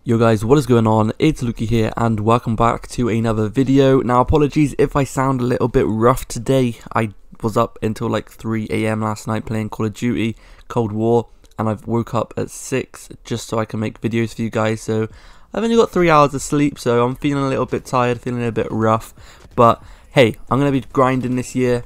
Yo guys, what is going on? It's Luki here and welcome back to another video. Now apologies if I sound a little bit rough today. I was up until like 3 AM last night playing Call of Duty Cold War, and I've woke up at 6 just so I can make videos for you guys. So I've only got 3 hours of sleep, so I'm feeling a little bit tired, feeling a bit rough. But hey, I'm going to be grinding this year.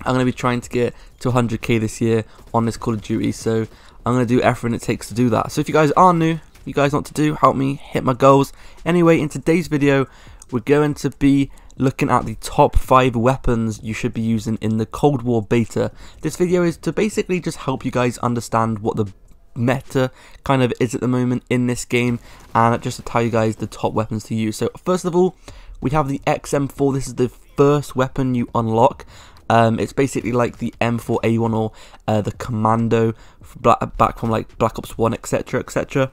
I'm going to be trying to get to 100k this year on this Call of Duty, so I'm going to do everything it takes to do that. So if you guys are new, you guys know what to do, help me hit my goals. Anyway, in today's video, we're going to be looking at the top 5 weapons you should be using in the Cold War beta. This video is to basically just help you guys understand what the meta kind of is at the moment in this game, and just to tell you guys the top weapons to use. So first of all, we have the XM4. This is the first weapon you unlock. It's basically like the M4A1 or the Commando back from like Black Ops 1, etc, etc.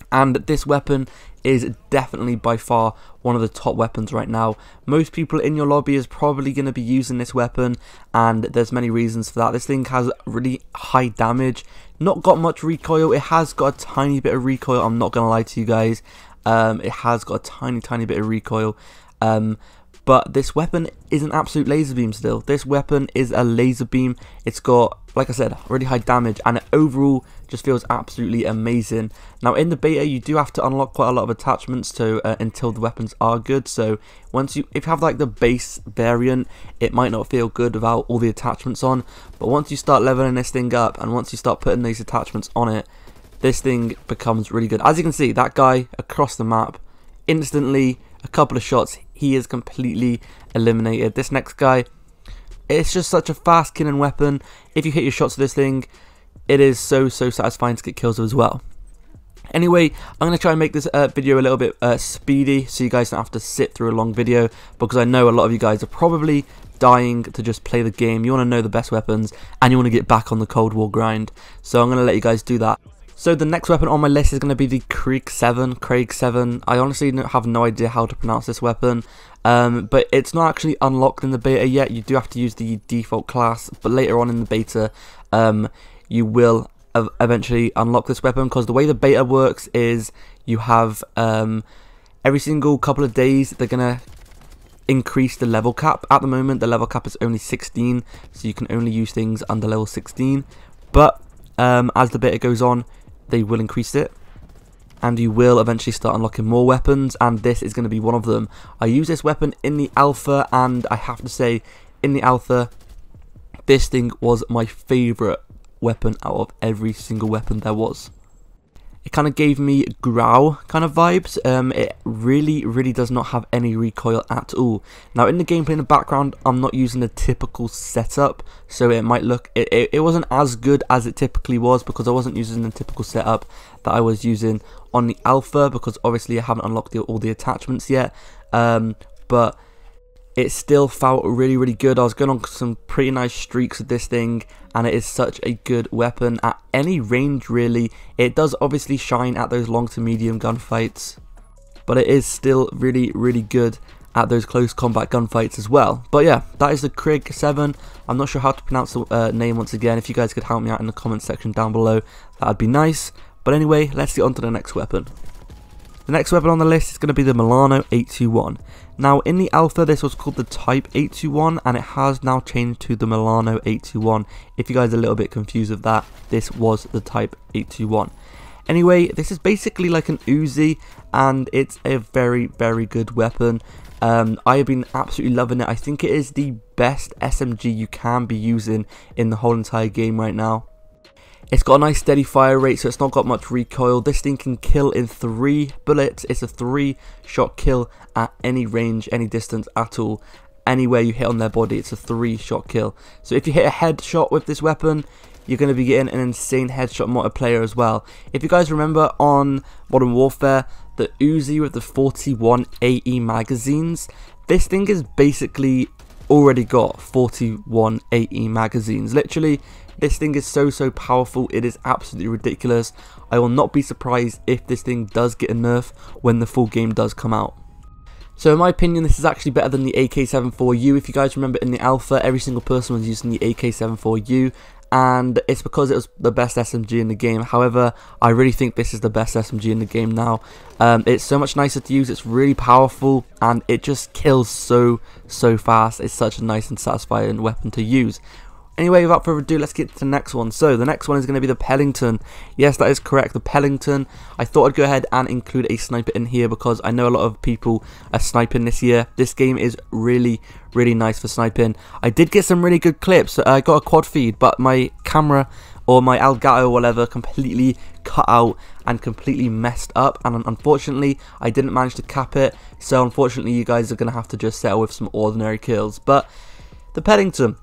And this weapon is definitely by far one of the top weapons right now. Most people in your lobby is probably going to be using this weapon, and there's many reasons for that. This thing has really high damage, not got much recoil. It has got a tiny bit of recoil, I'm not going to lie to you guys. It has got a tiny bit of recoil. But this weapon is an absolute laser beam still. This weapon is a laser beam. It's got, like I said, really high damage, and it overall just feels absolutely amazing. Now in the beta, you do have to unlock quite a lot of attachments to until the weapons are good. So if you have like the base variant, it might not feel good without all the attachments on. But once you start leveling this thing up, and once you start putting these attachments on it, this thing becomes really good. As you can see, that guy across the map, instantly, a couple of shots, he is completely eliminated. This next guy, it's just such a fast killing weapon. If you hit your shots with this thing, it is so satisfying to get kills with as well. Anyway, I'm going to try and make this video a little bit speedy, so you guys don't have to sit through a long video, because I know a lot of you guys are probably dying to just play the game. You want to know the best weapons, and you want to get back on the Cold War grind. So I'm going to let you guys do that. So the next weapon on my list is going to be the Krig 7. I honestly have no idea how to pronounce this weapon, but it's not actually unlocked in the beta yet. You do have to use the default class, but later on in the beta, you will eventually unlock this weapon, because the way the beta works is you have every single couple of days they're going to increase the level cap. At the moment, the level cap is only 16, so you can only use things under level 16, but as the beta goes on, they will increase it, and you will eventually start unlocking more weapons, and this is going to be one of them. I use this weapon in the alpha, and I have to say, in the alpha, this thing was my favourite weapon out of every single weapon there was. It kind of gave me Growl kind of vibes. It really does not have any recoil at all. Now in the gameplay in the background, I'm not using the typical setup, so it might look, it wasn't as good as it typically was, because I wasn't using the typical setup that I was using on the alpha, because obviously I haven't unlocked all the attachments yet. But it still felt really good. I was going on some pretty nice streaks with this thing, and it is such a good weapon at any range really. It does obviously shine at those long to medium gunfights, but it is still really good at those close combat gunfights as well. But yeah, that is the Krig 7. I'm not sure how to pronounce the name once again. If you guys could help me out in the comment section down below, that'd be nice. But anyway, let's get on to the next weapon. The next weapon on the list is going to be the Milano 821. Now in the alpha, this was called the Type 821, and it has now changed to the Milano 821. If you guys are a little bit confused with that, this was the Type 821. Anyway, this is basically like an Uzi, and it's a very good weapon. I have been absolutely loving it. I think it is the best SMG you can be using in the whole entire game right now. It's got a nice steady fire rate, so it's not got much recoil. This thing can kill in 3 bullets. It's a 3-shot kill at any range, any distance at all. Anywhere you hit on their body, it's a 3-shot kill. So if you hit a headshot with this weapon, you're going to be getting an insane headshot multiplayer as well. If you guys remember on Modern Warfare, the Uzi with the 41 AE magazines, this thing is basically already got 41 AE magazines. Literally, this thing is so powerful, it is absolutely ridiculous. I will not be surprised if this thing does get a nerf when the full game does come out. So in my opinion, this is actually better than the AK-74U. If you guys remember in the alpha, every single person was using the AK-74U, and it's because it was the best SMG in the game. However, I really think this is the best SMG in the game now. It's so much nicer to use, it's really powerful, and it just kills so fast. It's such a nice and satisfying weapon to use. Anyway, without further ado, let's get to the next one. So the next one is going to be the Pelington. Yes, that is correct, the Pelington. I thought I'd go ahead and include a sniper in here because I know a lot of people are sniping this year. This game is really nice for sniping. I did get some really good clips. I got a quad feed, but my camera or my Elgato or whatever completely cut out and completely messed up, and unfortunately I didn't manage to cap it. So unfortunately you guys are going to have to just settle with some ordinary kills. But the Pelington,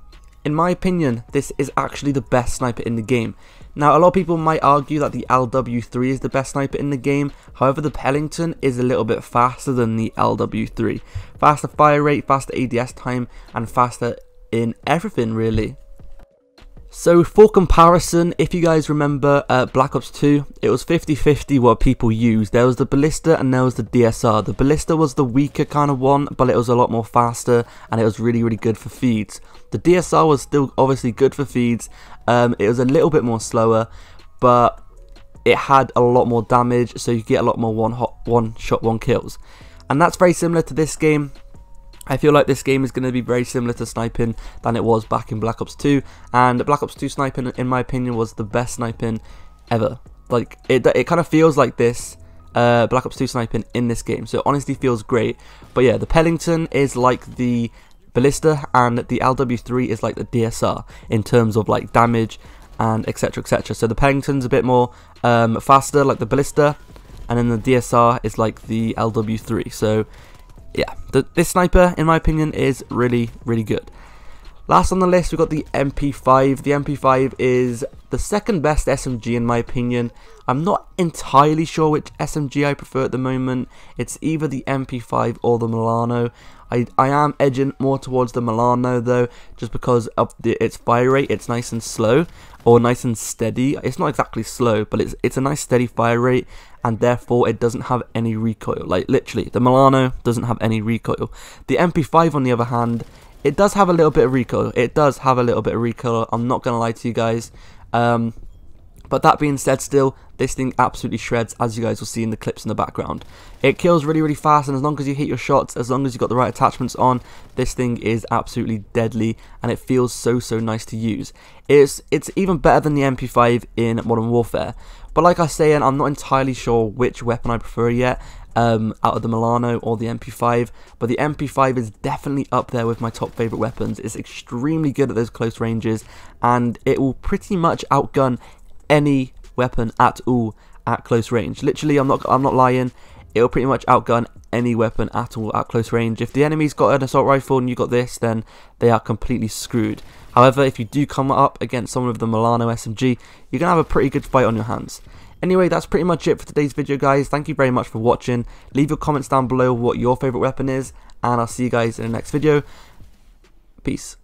in my opinion, this is actually the best sniper in the game. Now, a lot of people might argue that the LW3 is the best sniper in the game. However, the Pelington is a little bit faster than the LW3. Faster fire rate, faster ADS time, and faster in everything, really. So for comparison, if you guys remember Black Ops 2, it was 50-50 what people used. There was the Ballista and there was the DSR. The Ballista was the weaker kind of one, but it was a lot more faster and it was really good for feeds. The DSR was still obviously good for feeds. It was a little bit more slower, but it had a lot more damage, so you get a lot more one shot, one kills. And that's very similar to this game. I feel like this game is going to be very similar to sniping than it was back in Black Ops 2, and Black Ops 2 sniping, in my opinion, was the best sniping ever. Like, it kind of feels like this, Black Ops 2 sniping in this game, so it honestly feels great. But yeah, the Pelington is like the Ballista, and the LW3 is like the DSR in terms of like damage and etc. So the Pelington's a bit more faster, like the Ballista, and then the DSR is like the LW3. So yeah, this sniper, in my opinion, is really good. Last on the list, we've got the MP5. The MP5 is the second best SMG, in my opinion. I'm not entirely sure which SMG I prefer at the moment. It's either the MP5 or the Milano. I am edging more towards the Milano, though, just because of its fire rate. It's nice and slow, or nice and steady. It's not exactly slow, but it's a nice steady fire rate, and therefore it doesn't have any recoil. Like, literally, the Milano doesn't have any recoil. The MP5, on the other hand, it does have a little bit of recoil. I'm not going to lie to you guys. But that being said, still, this thing absolutely shreds, as you guys will see in the clips in the background. It kills really fast, and as long as you hit your shots, as long as you've got the right attachments on, this thing is absolutely deadly, and it feels so nice to use. It's even better than the MP5 in Modern Warfare. But like I say, I'm not entirely sure which weapon I prefer yet, out of the Milano or the MP5, but the MP5 is definitely up there with my top favourite weapons. It's extremely good at those close ranges, and it will pretty much outgun any weapon at all at close range. Literally, I'm not lying, it'll pretty much outgun any weapon at all at close range. If the enemy's got an assault rifle and you got this, then they are completely screwed. However, if you do come up against someone with the Milano SMG, you're gonna have a pretty good fight on your hands. Anyway, that's pretty much it for today's video, guys. Thank you very much for watching. Leave your comments down below what your favourite weapon is, and I'll see you guys in the next video. Peace.